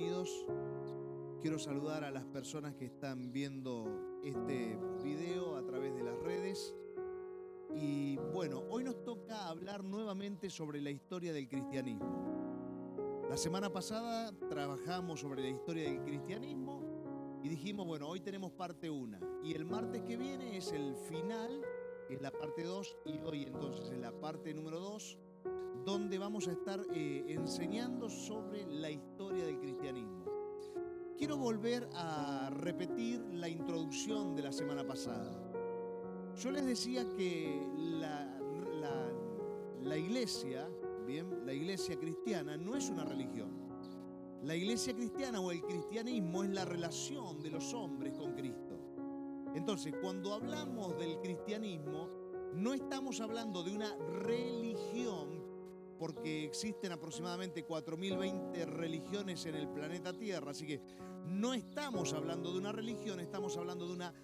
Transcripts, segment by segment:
bienvenidos. Quiero saludar a las personas que están viendo este video a través de las redes. Y bueno, hoy nos toca hablar nuevamente sobre la historia del cristianismo. La semana pasada trabajamos sobre la historia del cristianismo y dijimos, bueno, hoy tenemos parte 1 y el martes que viene es el final, que es la parte 2, y hoy entonces es la parte número 2, donde vamos a estar enseñando sobre la historia del cristianismo. Quiero volver a repetir la introducción de la semana pasada. Yo les decía que la iglesia, bien, la iglesia cristiana no es una religión. La iglesia cristiana o el cristianismo es la relación de los hombres con Cristo. Entonces, cuando hablamos del cristianismo, no estamos hablando de una religión, porque existen aproximadamente 4020 religiones en el planeta Tierra, así que no estamos hablando de una religión, estamos hablando de una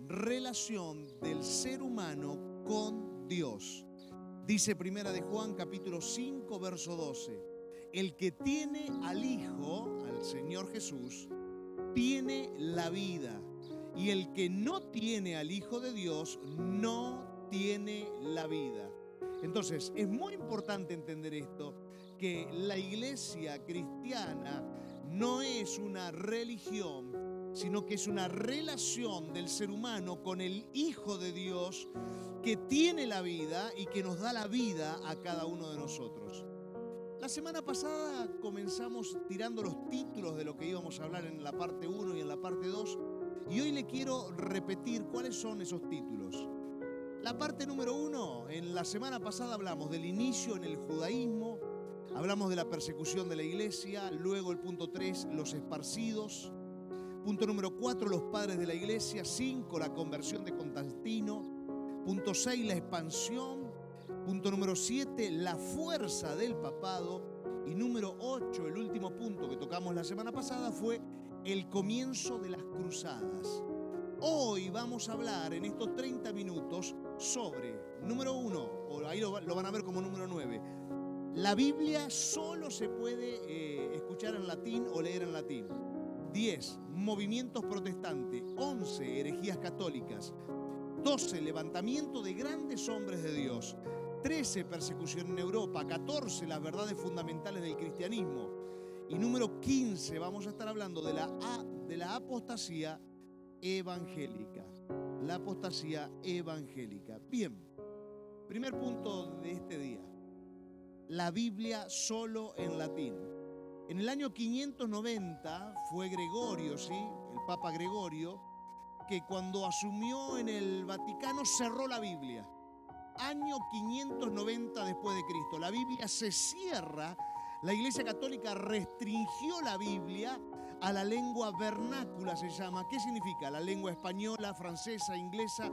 relación del ser humano con Dios. Dice Primera de Juan, capítulo 5, verso 12. El que tiene al Hijo, al Señor Jesús, tiene la vida. Y el que no tiene al Hijo de Dios, no tiene la vida. Entonces, es muy importante entender esto, que la iglesia cristiana no es una religión, sino que es una relación del ser humano con el Hijo de Dios que tiene la vida y que nos da la vida a cada uno de nosotros. La semana pasada comenzamos tirando los títulos de lo que íbamos a hablar en la parte 1 y en la parte 2, y hoy le quiero repetir cuáles son esos títulos. La parte número 1, en la semana pasada hablamos del inicio en el judaísmo, hablamos de la persecución de la iglesia, luego el punto 3, los esparcidos, punto número 4, los padres de la iglesia, 5, la conversión de Constantino, punto 6, la expansión, punto número 7, la fuerza del papado, y número 8, el último punto que tocamos la semana pasada, fue el comienzo de las cruzadas. Hoy vamos a hablar en estos 30 minutos sobre, número 1, o ahí lo van a ver como número 9, la Biblia solo se puede escuchar en latín o leer en latín. 10, movimientos protestantes. 11, herejías católicas. 12, levantamiento de grandes hombres de Dios. 13, persecución en Europa. 14, las verdades fundamentales del cristianismo. Y número 15, vamos a estar hablando de la apostasía evangélica. La apostasía evangélica. Bien, primer punto de este día. La Biblia solo en latín. En el año 590 fue Gregorio, ¿sí? El Papa Gregorio, que cuando asumió en el Vaticano cerró la Biblia. Año 590 después de Cristo. La Biblia se cierra. La Iglesia Católica restringió la Biblia a la lengua vernácula, se llama. ¿Qué significa? La lengua española, francesa, inglesa,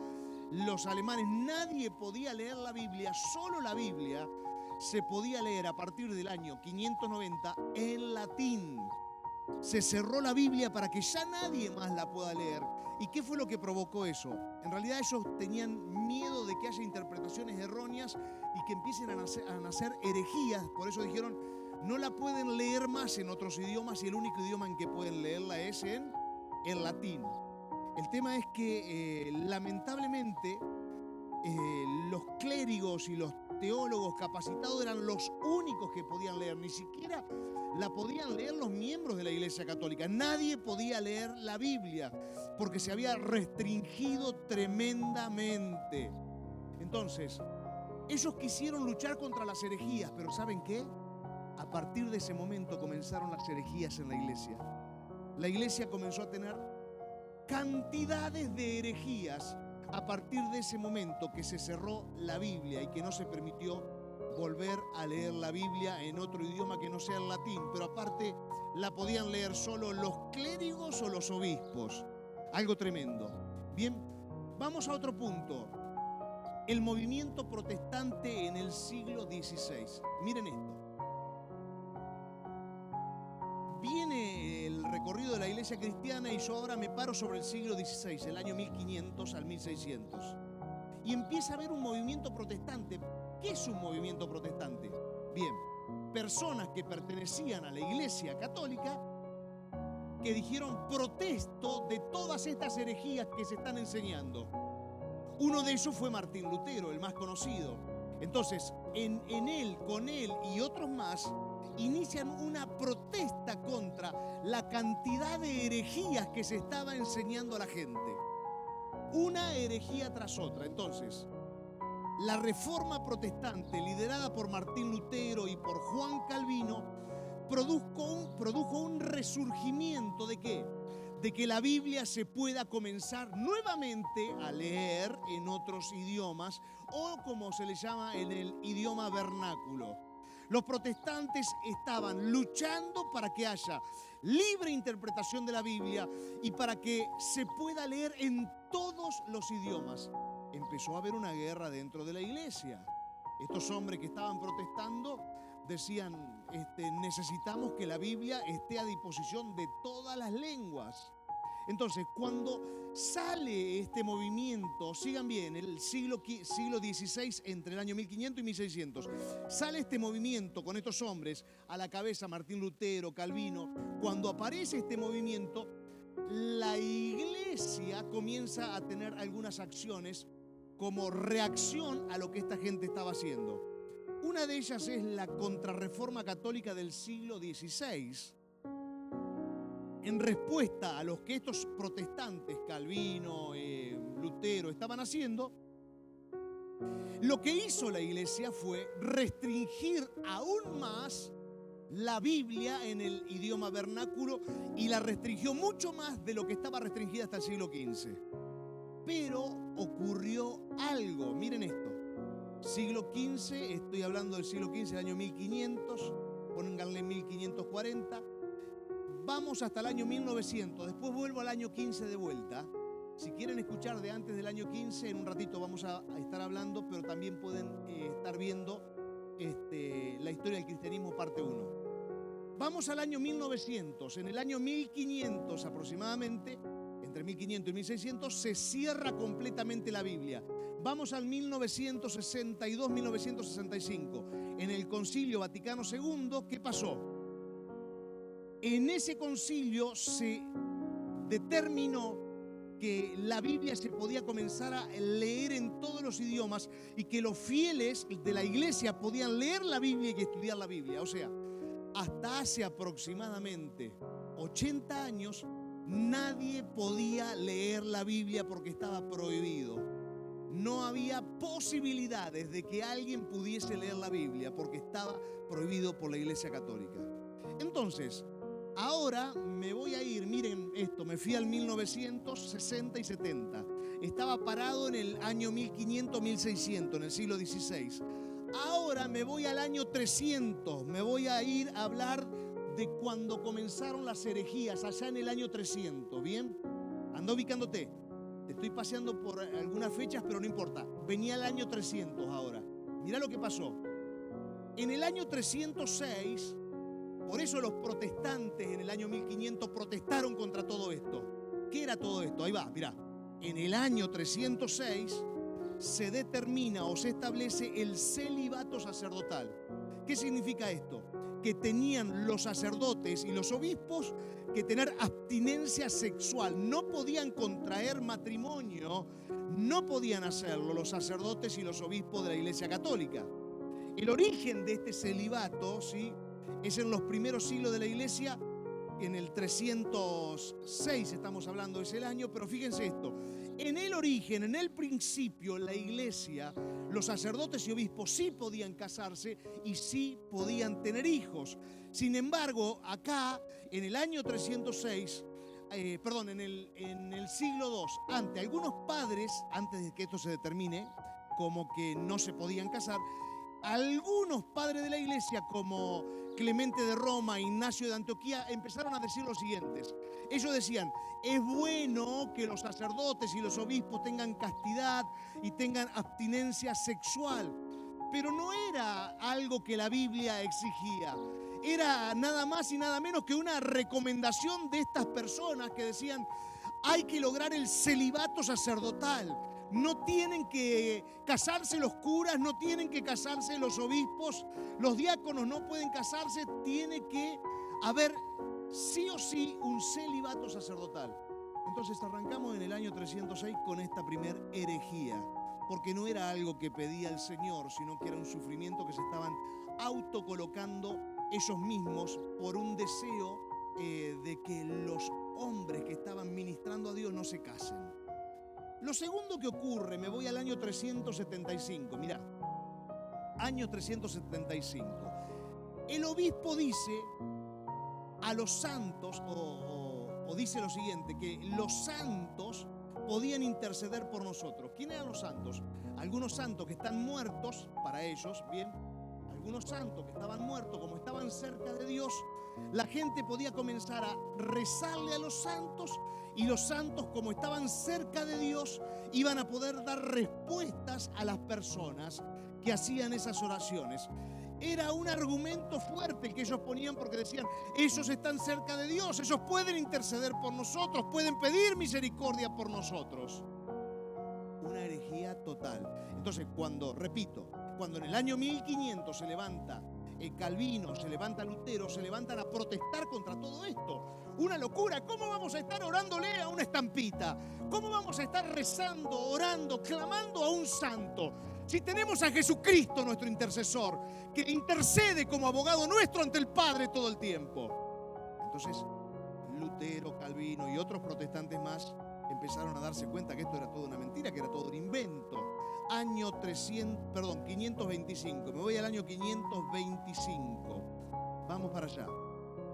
los alemanes. Nadie podía leer la Biblia, solo la Biblia se podía leer a partir del año 590 en latín. Se cerró la Biblia para que ya nadie más la pueda leer. ¿Y qué fue lo que provocó eso? En realidad ellos tenían miedo de que haya interpretaciones erróneas y que empiecen a nacer herejías. Por eso dijeron, no la pueden leer más en otros idiomas y el único idioma en que pueden leerla es en latín. El tema es que lamentablemente los clérigos y los teólogos capacitados eran los únicos que podían leer. Ni siquiera la podían leer los miembros de la Iglesia Católica. Nadie podía leer la Biblia porque se había restringido tremendamente. Entonces, ellos quisieron luchar contra las herejías, pero ¿saben qué? A partir de ese momento comenzaron las herejías en la iglesia. La iglesia comenzó a tener cantidades de herejías a partir de ese momento que se cerró la Biblia y que no se permitió volver a leer la Biblia en otro idioma que no sea el latín, pero aparte la podían leer solo los clérigos o los obispos. Algo tremendo. Bien, vamos a otro punto. El movimiento protestante en el siglo XVI. Miren esto. Viene el recorrido de la iglesia cristiana y yo ahora me paro sobre el siglo XVI, el año 1500 al 1600. Y empieza a haber un movimiento protestante. ¿Qué es un movimiento protestante? Bien, personas que pertenecían a la iglesia católica que dijeron: protesto de todas estas herejías que se están enseñando. Uno de ellos fue Martín Lutero, el más conocido. Entonces, con él y otros más, inician una protesta contra la cantidad de herejías que se estaba enseñando a la gente. Una herejía tras otra. Entonces, la Reforma Protestante, liderada por Martín Lutero y por Juan Calvino, produjo un resurgimiento ¿de qué? De que la Biblia se pueda comenzar nuevamente a leer en otros idiomas, o como se le llama en el idioma vernáculo. Los protestantes estaban luchando para que haya libre interpretación de la Biblia y para que se pueda leer en todos los idiomas. Empezó a haber una guerra dentro de la iglesia. Estos hombres que estaban protestando decían: necesitamos que la Biblia esté a disposición de todas las lenguas. Entonces, cuando sale este movimiento, sigan bien, el siglo XVI, entre el año 1500 y 1600, sale este movimiento con estos hombres a la cabeza, Martín Lutero, Calvino. Cuando aparece este movimiento, la iglesia comienza a tener algunas acciones como reacción a lo que esta gente estaba haciendo. Una de ellas es la Contrarreforma Católica del siglo XVI. En respuesta a lo que estos protestantes, Calvino, Lutero, estaban haciendo, lo que hizo la iglesia fue restringir aún más la Biblia en el idioma vernáculo, y la restringió mucho más de lo que estaba restringida hasta el siglo XV. Pero ocurrió algo, miren esto. Siglo XV, estoy hablando del siglo XV, el año 1500, pónganle 1540. Vamos hasta el año 1900, después vuelvo al año 15 de vuelta. Si quieren escuchar de antes del año 15, en un ratito vamos a estar hablando, pero también pueden estar viendo la historia del cristianismo parte 1. Vamos al año 1900, en el año 1500 aproximadamente, entre 1500 y 1600, se cierra completamente la Biblia. Vamos al 1962-1965, en el Concilio Vaticano II, ¿qué pasó? En ese concilio se determinó que la Biblia se podía comenzar a leer en todos los idiomas y que los fieles de la iglesia podían leer la Biblia y estudiar la Biblia. O sea, hasta hace aproximadamente 80 años nadie podía leer la Biblia porque estaba prohibido. No había posibilidades de que alguien pudiese leer la Biblia porque estaba prohibido por la Iglesia Católica. Entonces, ahora me voy a ir, miren esto, me fui al 1960 y 70. Estaba parado en el año 1500-1600, en el siglo XVI. Ahora me voy al año 300, me voy a ir a hablar de cuando comenzaron las herejías, allá en el año 300, ¿bien? Anda ubicándote. Te estoy paseando por algunas fechas, pero no importa. Venía el año 300 ahora. Mirá lo que pasó. En el año 306... Por eso los protestantes en el año 1500 protestaron contra todo esto. ¿Qué era todo esto? Ahí va, mirá. En el año 306 se determina o se establece el celibato sacerdotal. ¿Qué significa esto? Que tenían los sacerdotes y los obispos que tener abstinencia sexual. No podían contraer matrimonio, no podían hacerlo los sacerdotes y los obispos de la Iglesia Católica. El origen de este celibato, ¿sí?, es en los primeros siglos de la iglesia, en el 306 estamos hablando, es el año, pero fíjense esto, en el origen, en el principio, la iglesia, los sacerdotes y obispos sí podían casarse y sí podían tener hijos. Sin embargo, acá, en el año 306, en el siglo II, algunos padres, antes de que esto se determine, como que no se podían casar, algunos padres de la iglesia, como Clemente de Roma, Ignacio de Antioquía, empezaron a decir lo siguiente. Ellos decían: es bueno que los sacerdotes y los obispos tengan castidad y tengan abstinencia sexual, pero no era algo que la Biblia exigía. Era nada más y nada menos que una recomendación de estas personas que decían: hay que lograr el celibato sacerdotal. No tienen que casarse los curas, no tienen que casarse los obispos, los diáconos no pueden casarse, tiene que haber sí o sí un celibato sacerdotal. Entonces arrancamos en el año 306 con esta primer herejía, porque no era algo que pedía el Señor, sino que era un sufrimiento que se estaban autocolocando ellos mismos por un deseo de que los hombres que estaban ministrando a Dios no se casen. Lo segundo que ocurre, me voy al año 375, mirá, año 375. El obispo dice a los santos, o dice lo siguiente, que los santos podían interceder por nosotros. ¿Quién eran los santos? Algunos santos que están muertos, para ellos, bien, algunos santos que estaban muertos, como estaban cerca de Dios, la gente podía comenzar a rezarle a los santos, y los santos, como estaban cerca de Dios, iban a poder dar respuestas a las personas que hacían esas oraciones. Era un argumento fuerte el que ellos ponían, porque decían, ellos están cerca de Dios, ellos pueden interceder por nosotros, pueden pedir misericordia por nosotros. Una herejía total. Entonces, cuando en el año 1500 se levanta Calvino, se levanta Lutero, se levantan a protestar contra todo esto. Una locura. ¿Cómo vamos a estar orándole a una estampita? ¿Cómo vamos a estar rezando, orando, clamando a un santo? Si tenemos a Jesucristo, nuestro intercesor, que intercede como abogado nuestro ante el Padre todo el tiempo. Entonces, Lutero, Calvino y otros protestantes más empezaron a darse cuenta que esto era toda una mentira, que era todo un invento. Año 525. Me voy al año 525. Vamos para allá.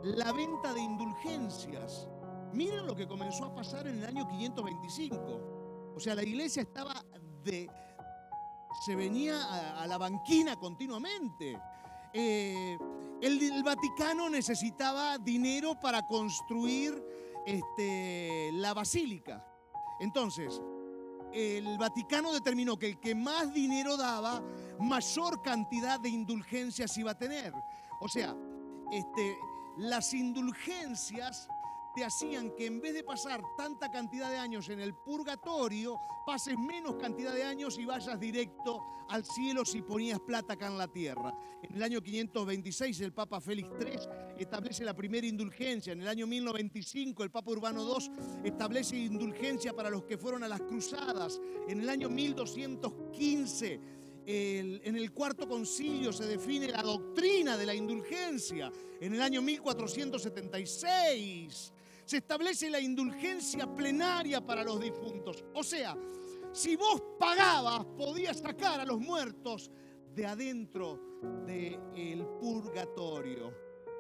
La venta de indulgencias. Miren lo que comenzó a pasar en el año 525. O sea, la iglesia se venía a la banquina continuamente. El Vaticano necesitaba dinero para construir la basílica. Entonces, el Vaticano determinó que el que más dinero daba, mayor cantidad de indulgencias iba a tener. O sea, las indulgencias te hacían que en vez de pasar tanta cantidad de años en el purgatorio, pases menos cantidad de años y vayas directo al cielo si ponías plata acá en la tierra. En el año 526 el Papa Félix III establece la primera indulgencia. En el año 1095 el Papa Urbano II establece indulgencia para los que fueron a las cruzadas. En el año 1215 en el cuarto concilio se define la doctrina de la indulgencia. En el año 1476 se establece la indulgencia plenaria para los difuntos. O sea, si vos pagabas, podías sacar a los muertos de adentro del purgatorio,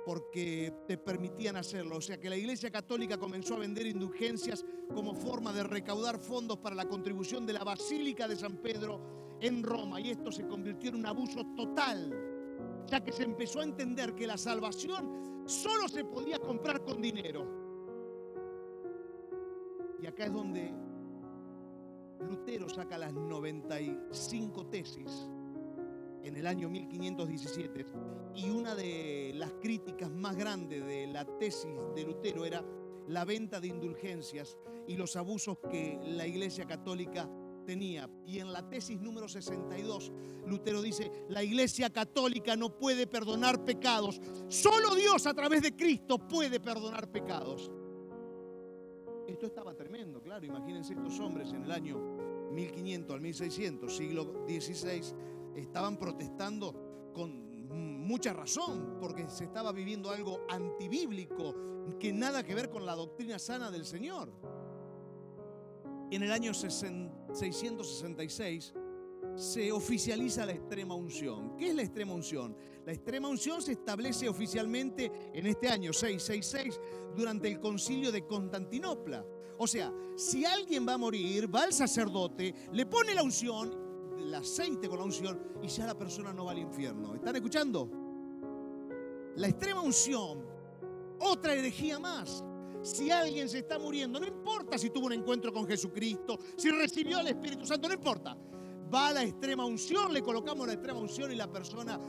porque te permitían hacerlo. O sea que la Iglesia Católica comenzó a vender indulgencias como forma de recaudar fondos para la contribución de la Basílica de San Pedro en Roma, y esto se convirtió en un abuso total, ya que se empezó a entender que la salvación solo se podía comprar con dinero. Y acá es donde Lutero saca las 95 tesis en el año 1517, y una de las críticas más grandes de la tesis de Lutero era la venta de indulgencias y los abusos que la Iglesia Católica tenía. Y en la tesis número 62, Lutero dice: la Iglesia Católica no puede perdonar pecados, solo Dios a través de Cristo puede perdonar pecados. Esto estaba tremendo, claro. Imagínense, estos hombres en el año 1500 al 1600, siglo XVI, estaban protestando con mucha razón, porque se estaba viviendo algo antibíblico que nada que ver con la doctrina sana del Señor. En el año 666 se oficializa la extrema unción. ¿Qué es la extrema unción? La extrema unción se establece oficialmente en este año 666 durante el concilio de Constantinopla. O sea, si alguien va a morir, va al sacerdote, le pone la unción, el aceite con la unción, y ya la persona no va al infierno. ¿Están escuchando? La extrema unción, otra herejía más. Si alguien se está muriendo, no importa si tuvo un encuentro con Jesucristo, si recibió al Espíritu Santo, no importa. Va a la extrema unción, le colocamos la extrema unción y la persona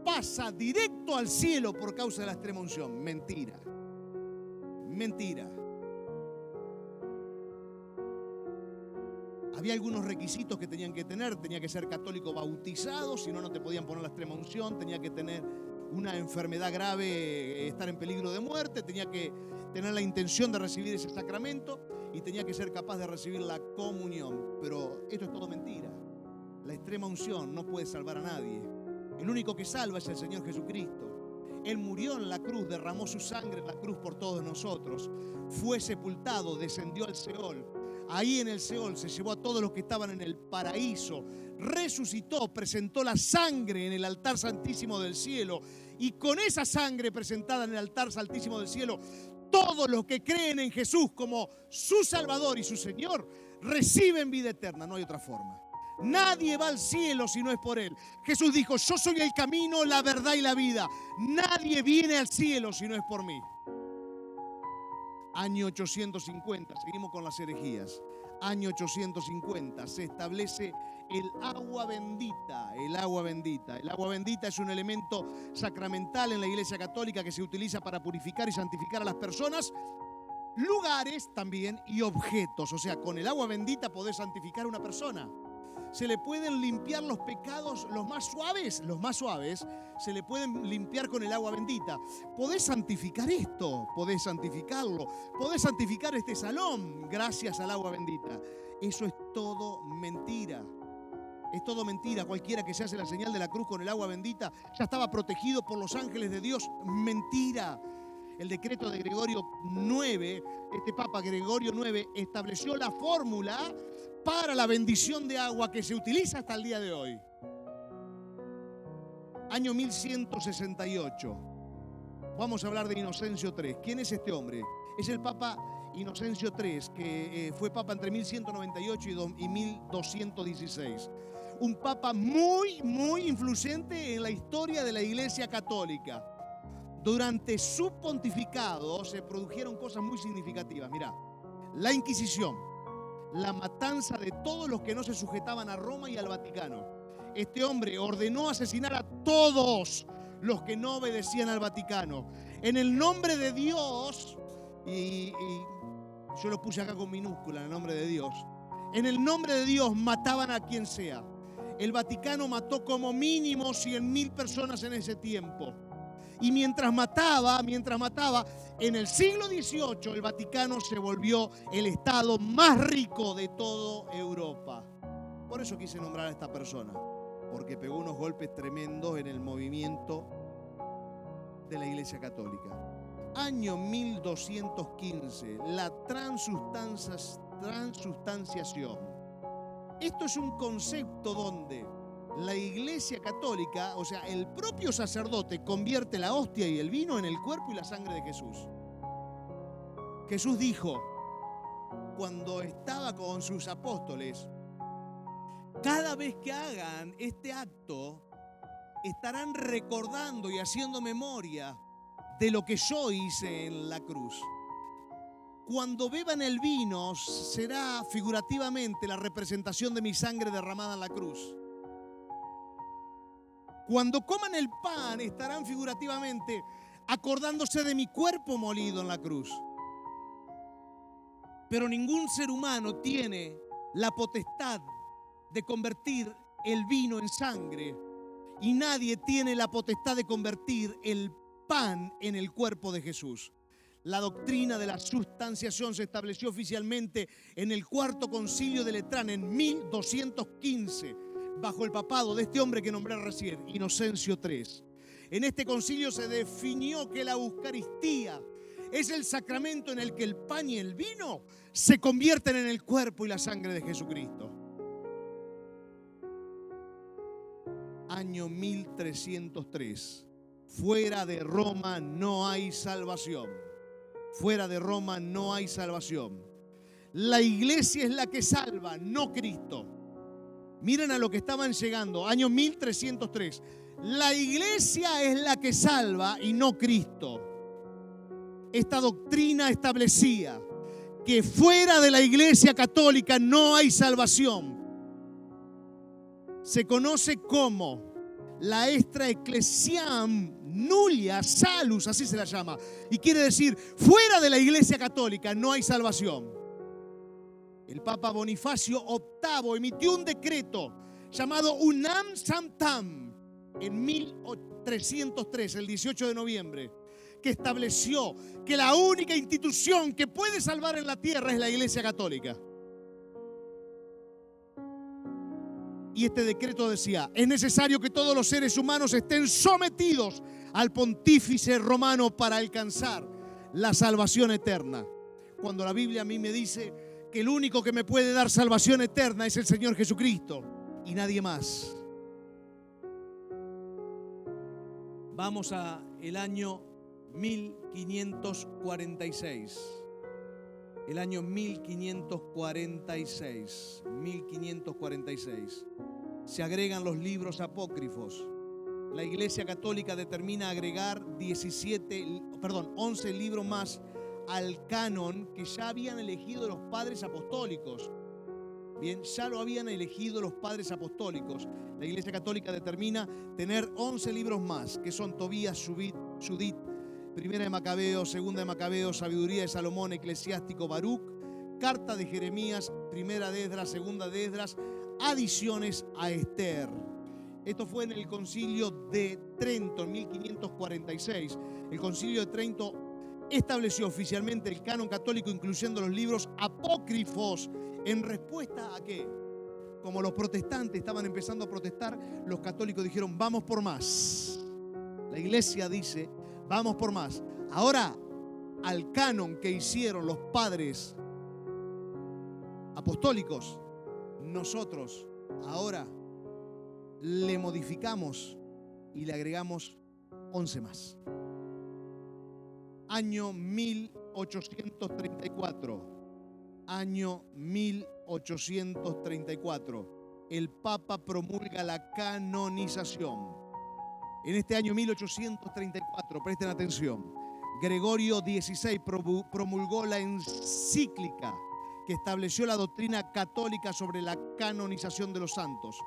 pasa directo al cielo por causa de la extrema unción. Mentira. Mentira. Había algunos requisitos que tenían que tener. Tenía que ser católico bautizado, si no, no te podían poner la extrema unción. Tenía que tener una enfermedad grave, estar en peligro de muerte, tenía que tener la intención de recibir ese sacramento y tenía que ser capaz de recibir la comunión. Pero esto es todo mentira. La extrema unción no puede salvar a nadie. El único que salva es el Señor Jesucristo. Él murió en la cruz, derramó su sangre en la cruz por todos nosotros. Fue sepultado, descendió al Seol. Ahí en el Seol se llevó a todos los que estaban en el paraíso. Resucitó, presentó la sangre en el altar santísimo del cielo. Y con esa sangre presentada en el altar santísimo del cielo, todos los que creen en Jesús como su Salvador y su Señor reciben vida eterna. No hay otra forma. Nadie va al cielo si no es por Él. Jesús dijo: yo soy el camino, la verdad y la vida. Nadie viene al cielo si no es por mí. Año 850, seguimos con las herejías. Año 850 se establece el agua bendita. El agua bendita. El agua bendita es un elemento sacramental en la Iglesia Católica que se utiliza para purificar y santificar a las personas, lugares también y objetos. O sea, con el agua bendita podés santificar a una persona. Se le pueden limpiar los pecados, los más suaves, se le pueden limpiar con el agua bendita. Podés santificar esto, podés santificarlo, podés santificar este salón gracias al agua bendita. Eso es todo mentira. Es todo mentira. Cualquiera que se hace la señal de la cruz con el agua bendita ya estaba protegido por los ángeles de Dios. Mentira. El decreto de Gregorio IX, este Papa Gregorio IX, estableció la fórmula para la bendición de agua que se utiliza hasta el día de hoy. Año 1168. Vamos a hablar de Inocencio III. ¿Quién es este hombre? Es el Papa Inocencio III, que fue Papa entre 1198 y 1216. Un Papa muy, muy influyente en la historia de la Iglesia Católica. Durante su pontificado se produjeron cosas muy significativas. Mirá, la Inquisición, la matanza de todos los que no se sujetaban a Roma y al Vaticano. Este hombre ordenó asesinar a todos los que no obedecían al Vaticano. En el nombre de Dios, y yo lo puse acá con minúscula, en el nombre de Dios. En el nombre de Dios mataban a quien sea. El Vaticano mató como mínimo 100.000 personas en ese tiempo. Y mientras mataba, en el siglo XVIII el Vaticano se volvió el estado más rico de toda Europa. Por eso quise nombrar a esta persona, porque pegó unos golpes tremendos en el movimiento de la Iglesia Católica. Año 1215, la transustanciación. Esto es un concepto donde la Iglesia Católica, o sea, el propio sacerdote convierte la hostia y el vino en el cuerpo y la sangre de Jesús. Jesús dijo, cuando estaba con sus apóstoles, cada vez que hagan este acto, estarán recordando y haciendo memoria de lo que yo hice en la cruz. Cuando beban el vino, será figurativamente la representación de mi sangre derramada en la cruz. Cuando coman el pan, estarán figurativamente acordándose de mi cuerpo molido en la cruz. Pero ningún ser humano tiene la potestad de convertir el vino en sangre y nadie tiene la potestad de convertir el pan en el cuerpo de Jesús. La doctrina de la sustanciación se estableció oficialmente en el Cuarto Concilio de Letrán en 1215. Bajo el papado de este hombre que nombré recién, Inocencio III. En este concilio se definió que la Eucaristía es el sacramento en el que el pan y el vino se convierten en el cuerpo y la sangre de Jesucristo. Año 1303. Fuera de Roma no hay salvación. Fuera de Roma no hay salvación. La iglesia es la que salva, no Cristo. Miren a lo que estaban llegando, año 1303. La iglesia es la que salva y no Cristo. Esta doctrina establecía que fuera de la Iglesia Católica no hay salvación. Se conoce como la extra ecclesiam nullia salus, así se la llama. Y quiere decir, fuera de la Iglesia Católica no hay salvación. El Papa Bonifacio VIII emitió un decreto llamado Unam Sanctam, en 1303, el 18 de noviembre, que estableció que la única institución que puede salvar en la tierra es la Iglesia Católica. Y este decreto decía: es necesario que todos los seres humanos estén sometidos al pontífice romano para alcanzar la salvación eterna. Cuando la Biblia a mí me dice que el único que me puede dar salvación eterna es el Señor Jesucristo y nadie más. Vamos a el año 1546. El año 1546. Se agregan los libros apócrifos. La Iglesia Católica determina agregar 11 libros más al canon que ya habían elegido los padres apostólicos. Bien, ya lo habían elegido los padres apostólicos. La Iglesia Católica determina tener 11 libros más, que son Tobías, Judith, Primera de Macabeos, Segunda de Macabeos, Sabiduría de Salomón, Eclesiástico, Baruch, Carta de Jeremías, Primera de Esdras, Segunda de Esdras, adiciones a Esther. Esto fue en el Concilio de Trento en 1546. El Concilio de Trento estableció oficialmente el canon católico, incluyendo los libros apócrifos. ¿En respuesta a qué? Como los protestantes estaban empezando a protestar, los católicos dijeron: vamos por más. La Iglesia dice: vamos por más. Ahora, al canon que hicieron los padres apostólicos, nosotros ahora le modificamos y le agregamos 11 más. Año 1834. Año 1834. El Papa promulga la canonización. En este año 1834, presten atención, Gregorio XVI promulgó la encíclica que estableció la doctrina católica sobre la canonización de los santos.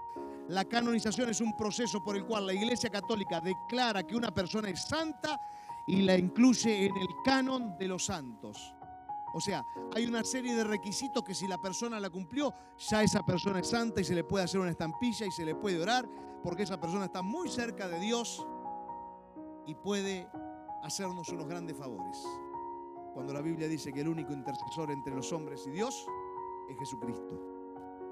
La canonización es un proceso por el cual la Iglesia Católica declara que una persona es santa y la incluye en el canon de los santos. O sea, hay una serie de requisitos que si la persona la cumplió, ya esa persona es santa y se le puede hacer una estampilla y se le puede orar, porque esa persona está muy cerca de Dios y puede hacernos unos grandes favores. Cuando la Biblia dice que el único intercesor entre los hombres y Dios es Jesucristo.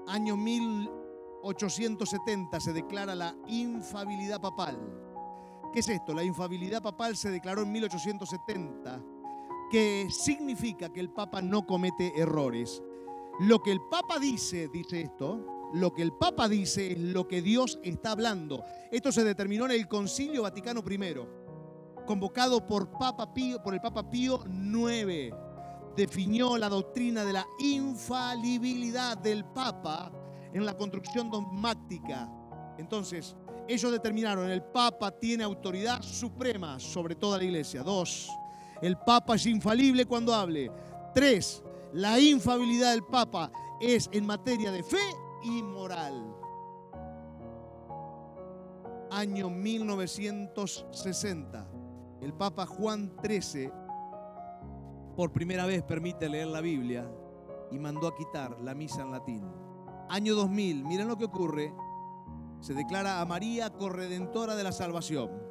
Año 1870 se declara la infalibilidad papal. ¿Qué es esto? La infalibilidad papal se declaró en 1870, que significa que el Papa no comete errores. Lo que el Papa dice esto, lo que el Papa dice es lo que Dios está hablando. Esto se determinó en el Concilio Vaticano I, convocado por el Papa Pío IX. Definió la doctrina de la infalibilidad del Papa en la construcción dogmática. Entonces, ellos determinaron: el Papa tiene autoridad suprema sobre toda la Iglesia. 2. El Papa es infalible cuando hable. 3. La infalibilidad del Papa es en materia de fe y moral. Año 1960. El Papa Juan XIII por primera vez permite leer la Biblia y mandó a quitar la misa en latín. Año 2000. Miren lo que ocurre. Se declara a María corredentora de la salvación.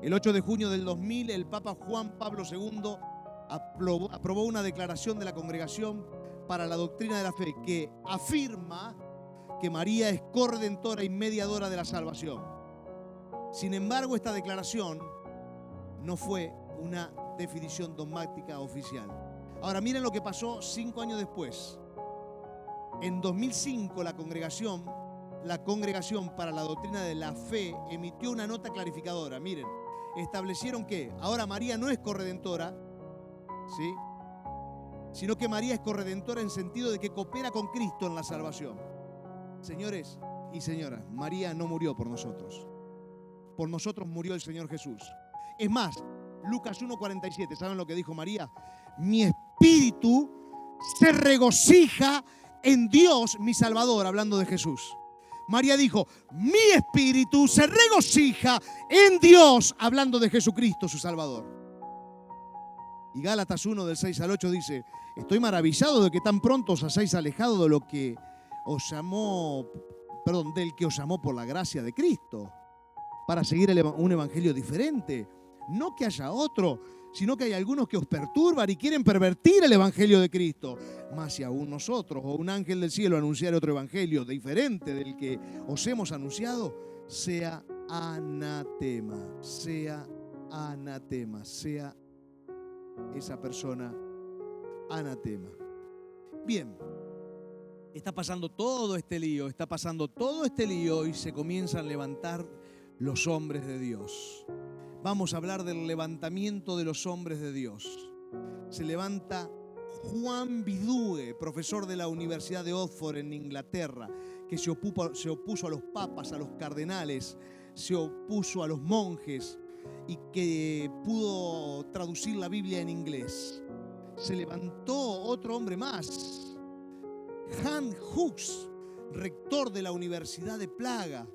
El 8 de junio del 2000, el Papa Juan Pablo II aprobó una declaración de la Congregación para la Doctrina de la Fe que afirma que María es corredentora y mediadora de la salvación. Sin embargo, esta declaración no fue una definición dogmática oficial. Ahora, miren lo que pasó 5 años después. En 2005, la Congregación para la Doctrina de la Fe emitió una nota clarificadora. Miren, establecieron que ahora María no es corredentora, ¿sí?, sino que María es corredentora en sentido de que coopera con Cristo en la salvación. Señores y señoras, María no murió por nosotros. Por nosotros murió el Señor Jesús. Es más, Lucas 1:47, ¿saben lo que dijo María? Mi espíritu se regocija en Dios mi Salvador, hablando de Jesús. María dijo: mi espíritu se regocija en Dios, hablando de Jesucristo, su Salvador. Y Gálatas 1, del 6 al 8 dice: estoy maravillado de que tan pronto os hayáis alejado de lo que os llamó, del que os llamó por la gracia de Cristo. para seguir un evangelio diferente. No que haya otro, sino que hay algunos que os perturban y quieren pervertir el evangelio de Cristo. Mas si aún nosotros o un ángel del cielo anunciar otro evangelio diferente del que os hemos anunciado, sea anatema, sea esa persona anatema. Bien, está pasando todo este lío y se comienzan a levantar los hombres de Dios. Vamos a hablar del levantamiento de los hombres de Dios. Se levanta Juan Bidúe, profesor de la Universidad de Oxford en Inglaterra, que se opuso a los papas, a los cardenales, se opuso a los monjes y que pudo traducir la Biblia en inglés. Se levantó otro hombre más, Jan Hus, rector de la Universidad de Praga,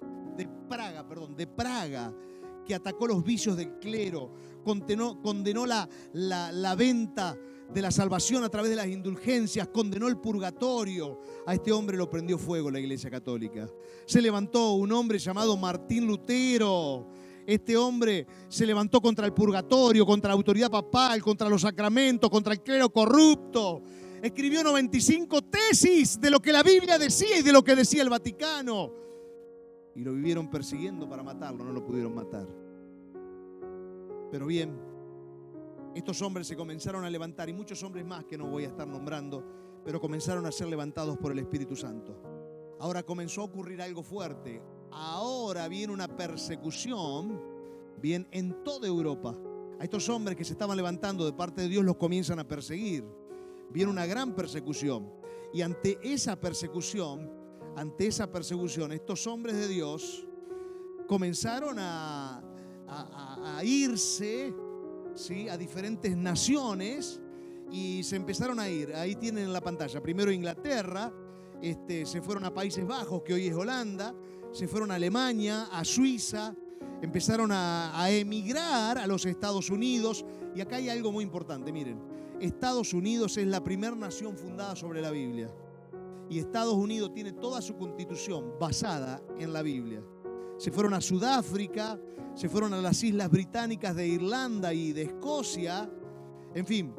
que atacó los vicios del clero, condenó la venta de la salvación a través de las indulgencias, condenó el purgatorio. A este hombre lo prendió fuego la Iglesia Católica. Se levantó un hombre llamado Martín Lutero. Este hombre se levantó contra el purgatorio, contra la autoridad papal, contra los sacramentos, contra el clero corrupto. Escribió 95 tesis de lo que la Biblia decía y de lo que decía el Vaticano. Y lo vivieron persiguiendo para matarlo, no lo pudieron matar. Pero bien, estos hombres se comenzaron a levantar, y muchos hombres más que no voy a estar nombrando, pero comenzaron a ser levantados por el Espíritu Santo. Ahora comenzó a ocurrir algo fuerte. Ahora viene una persecución, bien, en toda Europa. A estos hombres que se estaban levantando de parte de Dios los comienzan a perseguir. Viene una gran persecución. Y ante esa persecución, estos hombres de Dios comenzaron a irse, ¿sí?, a diferentes naciones, y se empezaron a ir. Ahí tienen en la pantalla. Primero Inglaterra, se fueron a Países Bajos, que hoy es Holanda, se fueron a Alemania, a Suiza, empezaron a emigrar a los Estados Unidos. Y acá hay algo muy importante, miren. Estados Unidos es la primera nación fundada sobre la Biblia. Y Estados Unidos tiene toda su constitución basada en la Biblia. Se fueron a Sudáfrica, se fueron a las Islas Británicas de Irlanda y de Escocia. En fin,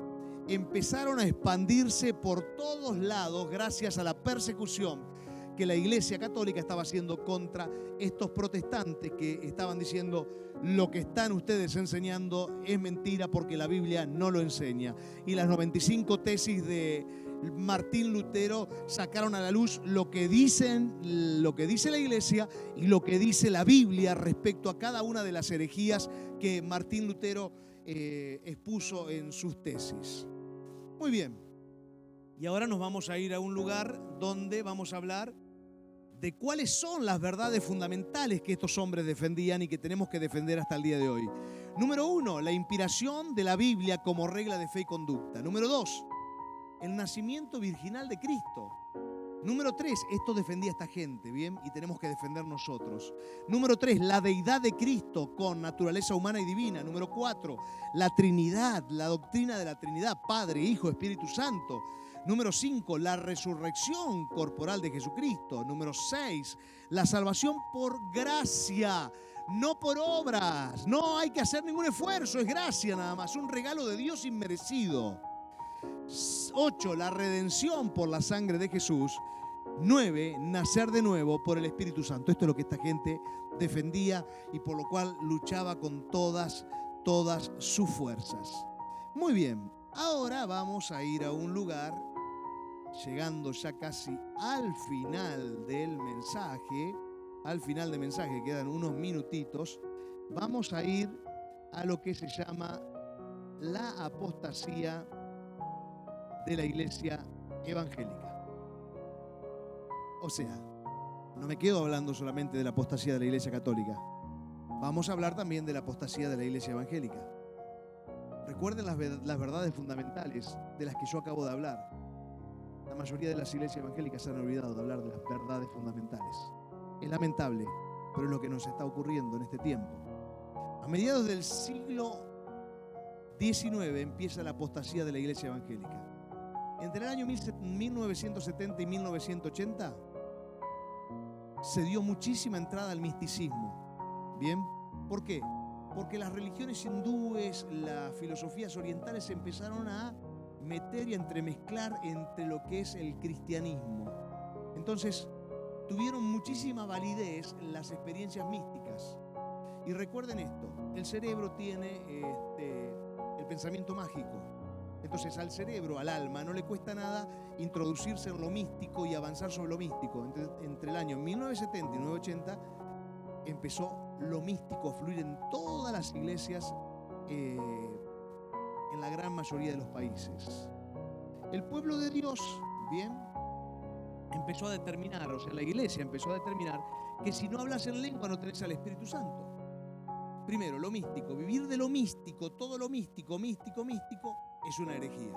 empezaron a expandirse por todos lados gracias a la persecución que la Iglesia Católica estaba haciendo contra estos protestantes que estaban diciendo: lo que están ustedes enseñando es mentira porque la Biblia no lo enseña. Y las 95 tesis de Martín Lutero sacaron a la luz lo que dice la Iglesia y lo que dice la Biblia respecto a cada una de las herejías que Martín Lutero expuso en sus tesis. Muy bien. Y ahora nos vamos a ir a un lugar donde vamos a hablar de cuáles son las verdades fundamentales que estos hombres defendían y que tenemos que defender hasta el día de hoy. Número 1, la inspiración de la Biblia como regla de fe y conducta. Número 2, el nacimiento virginal de Cristo. Número 3, esto defendía esta gente, ¿bien? Y tenemos que defender nosotros. Número 3, la deidad de Cristo con naturaleza humana y divina. Número 4, la Trinidad, la doctrina de la Trinidad, Padre, Hijo, Espíritu Santo. Número 5, la resurrección corporal de Jesucristo. Número 6, la salvación por gracia, no por obras. No hay que hacer ningún esfuerzo, es gracia nada más, un regalo de Dios inmerecido. 8, la redención por la sangre de Jesús. 9, nacer de nuevo por el Espíritu Santo. Esto es lo que esta gente defendía y por lo cual luchaba con todas sus fuerzas. Muy bien, ahora vamos a ir a un lugar, llegando ya casi al final del mensaje. Quedan unos minutitos. Vamos a ir a lo que se llama la apostasía de la Iglesia evangélica. O sea, no me quedo hablando solamente de la apostasía de la Iglesia católica. Vamos a hablar también de la apostasía de la Iglesia evangélica. Recuerden las verdades fundamentales de las que yo acabo de hablar. La mayoría de las iglesias evangélicas se han olvidado de hablar de las verdades fundamentales. Es lamentable, pero es lo que nos está ocurriendo en este tiempo. A mediados del siglo XIX empieza la apostasía de la Iglesia evangélica. Entre el año 1970 y 1980 se dio muchísima entrada al misticismo. Bien, ¿Por qué? Porque las religiones hindúes, las filosofías orientales se empezaron a meter y a entremezclar entre lo que es el cristianismo. Entonces, tuvieron muchísima validez las experiencias místicas. Y recuerden esto, el cerebro tiene el pensamiento mágico. Entonces al cerebro, al alma, no le cuesta nada introducirse en lo místico y avanzar sobre lo místico. Entre el año 1970 y 1980 empezó lo místico a fluir en todas las iglesias, en la gran mayoría de los países. El pueblo de Dios, bien, empezó a determinar, o sea, la iglesia empezó a determinar que si no hablas en lengua no tenés al Espíritu Santo. Primero, lo místico, vivir de lo místico, todo lo místico, es una herejía.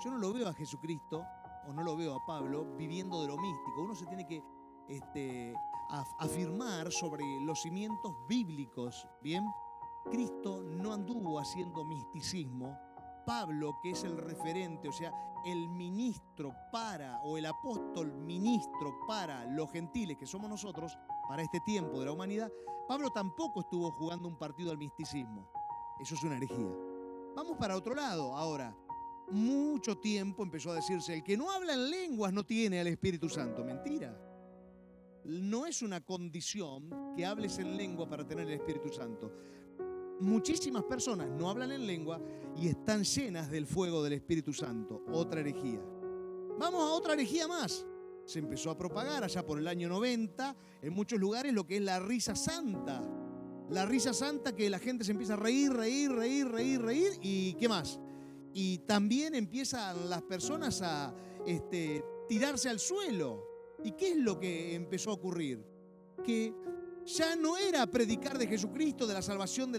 Yo no lo veo a Jesucristo, o no lo veo a Pablo, viviendo de lo místico. Uno se tiene que afirmar sobre los cimientos bíblicos, ¿bien? Cristo no anduvo haciendo misticismo. Pablo, que es el referente, o sea, el ministro para, o el apóstol ministro para los gentiles, que somos nosotros, para este tiempo de la humanidad, Pablo tampoco estuvo jugando un partido al misticismo. Eso es una herejía. Vamos para otro lado ahora. Mucho tiempo empezó a decirse, el que no habla en lenguas no tiene al Espíritu Santo. Mentira. No es una condición que hables en lengua para tener el Espíritu Santo. Muchísimas personas no hablan en lengua y están llenas del fuego del Espíritu Santo. Otra herejía. Vamos a otra herejía más. Se empezó a propagar allá por el año 90 en muchos lugares lo que es la risa santa. La risa santa, que la gente se empieza a reír y ¿qué más? Y también empiezan las personas a tirarse al suelo. ¿Y qué es lo que empezó a ocurrir? Que ya no era predicar de Jesucristo, de la salvación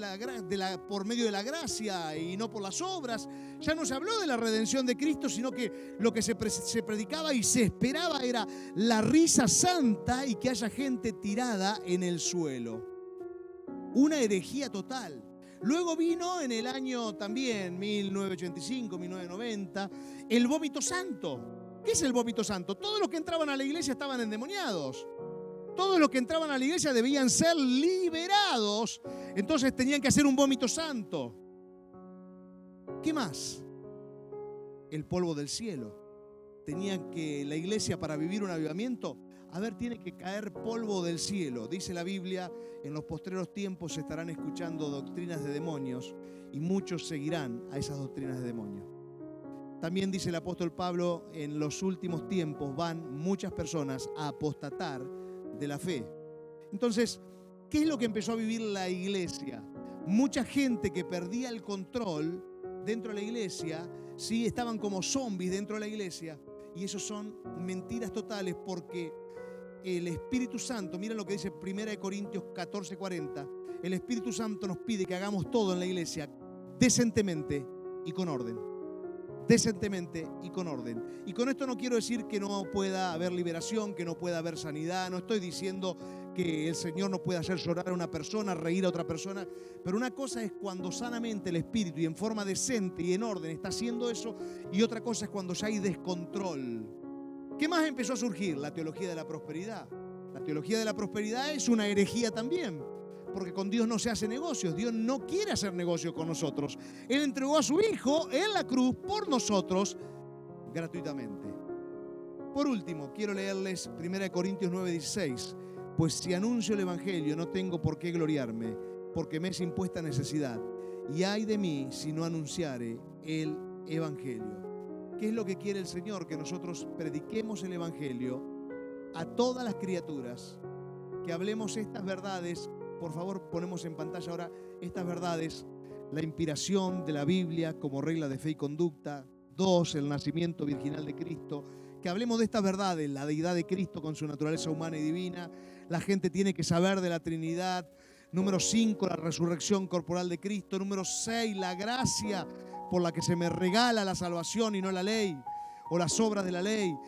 por medio de la gracia y no por las obras. Ya no se habló de la redención de Cristo, sino que lo que se predicaba y se esperaba era la risa santa y que haya gente tirada en el suelo. Una herejía total. Luego vino en el año también 1985, 1990, el vómito santo. ¿Qué es el vómito santo? Todos los que entraban a la iglesia estaban endemoniados. Todos los que entraban a la iglesia debían ser liberados. Entonces tenían que hacer un vómito santo. ¿Qué más? El polvo del cielo. Tenían que la iglesia, para vivir un avivamiento, tiene que caer polvo del cielo. Dice la Biblia, en los postreros tiempos se estarán escuchando doctrinas de demonios y muchos seguirán a esas doctrinas de demonios. También dice el apóstol Pablo, en los últimos tiempos van muchas personas a apostatar de la fe. Entonces, ¿qué es lo que empezó a vivir la iglesia? Mucha gente que perdía el control dentro de la iglesia, ¿sí? Estaban como zombies dentro de la iglesia, y eso son mentiras totales, porque el Espíritu Santo, miren lo que dice 1 Corintios 14:40, el Espíritu Santo nos pide que hagamos todo en la iglesia decentemente y con orden. Decentemente y con orden. Y con esto no quiero decir que no pueda haber liberación, que no pueda haber sanidad. No estoy diciendo que el Señor no pueda hacer llorar a una persona, reír a otra persona. Pero una cosa es cuando sanamente el Espíritu y en forma decente y en orden está haciendo eso. Y otra cosa es cuando ya hay descontrol. ¿Qué más empezó a surgir? La teología de la prosperidad. La teología de la prosperidad es una herejía también. Porque con Dios no se hace negocios. Dios no quiere hacer negocios con nosotros. Él entregó a su Hijo en la cruz por nosotros gratuitamente. Por último, quiero leerles 1 Corintios 9:16. Pues si anuncio el Evangelio no tengo por qué gloriarme, porque me es impuesta necesidad. Y ay de mí si no anunciare el Evangelio. ¿Qué es lo que quiere el Señor? Que nosotros prediquemos el Evangelio a todas las criaturas. Que hablemos estas verdades. Por favor, ponemos en pantalla ahora estas verdades. La inspiración de la Biblia como regla de fe y conducta. 2, el nacimiento virginal de Cristo. Que hablemos de estas verdades, la deidad de Cristo con su naturaleza humana y divina. La gente tiene que saber de la Trinidad. Número 5, la resurrección corporal de Cristo. Número 6, la gracia por la que se me regala la salvación y no la ley o las obras de la ley.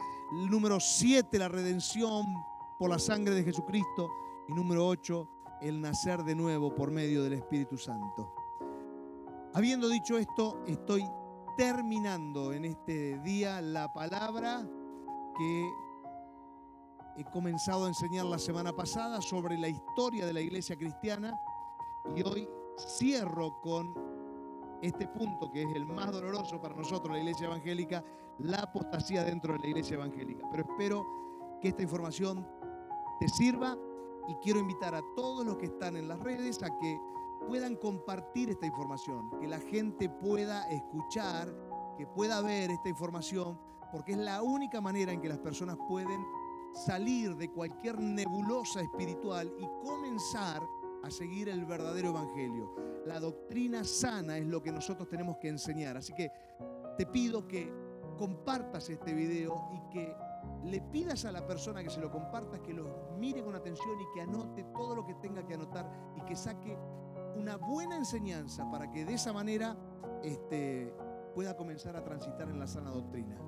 Número 7, la redención por la sangre de Jesucristo. Y número 8, el nacer de nuevo por medio del Espíritu Santo. Habiendo dicho esto, estoy terminando en este día la palabra que he comenzado a enseñar la semana pasada sobre la historia de la iglesia cristiana. Y hoy cierro con este punto que es el más doloroso para nosotros, la iglesia evangélica, la apostasía dentro de la iglesia evangélica. Pero espero que esta información te sirva y quiero invitar a todos los que están en las redes a que puedan compartir esta información, que la gente pueda escuchar, que pueda ver esta información, porque es la única manera en que las personas pueden salir de cualquier nebulosa espiritual y comenzar a seguir el verdadero evangelio. La doctrina sana es lo que nosotros tenemos que enseñar. Así que te pido que compartas este video y que le pidas a la persona que se lo comparta que lo mire con atención y que anote todo lo que tenga que anotar y que saque una buena enseñanza para que de esa manera pueda comenzar a transitar en la sana doctrina.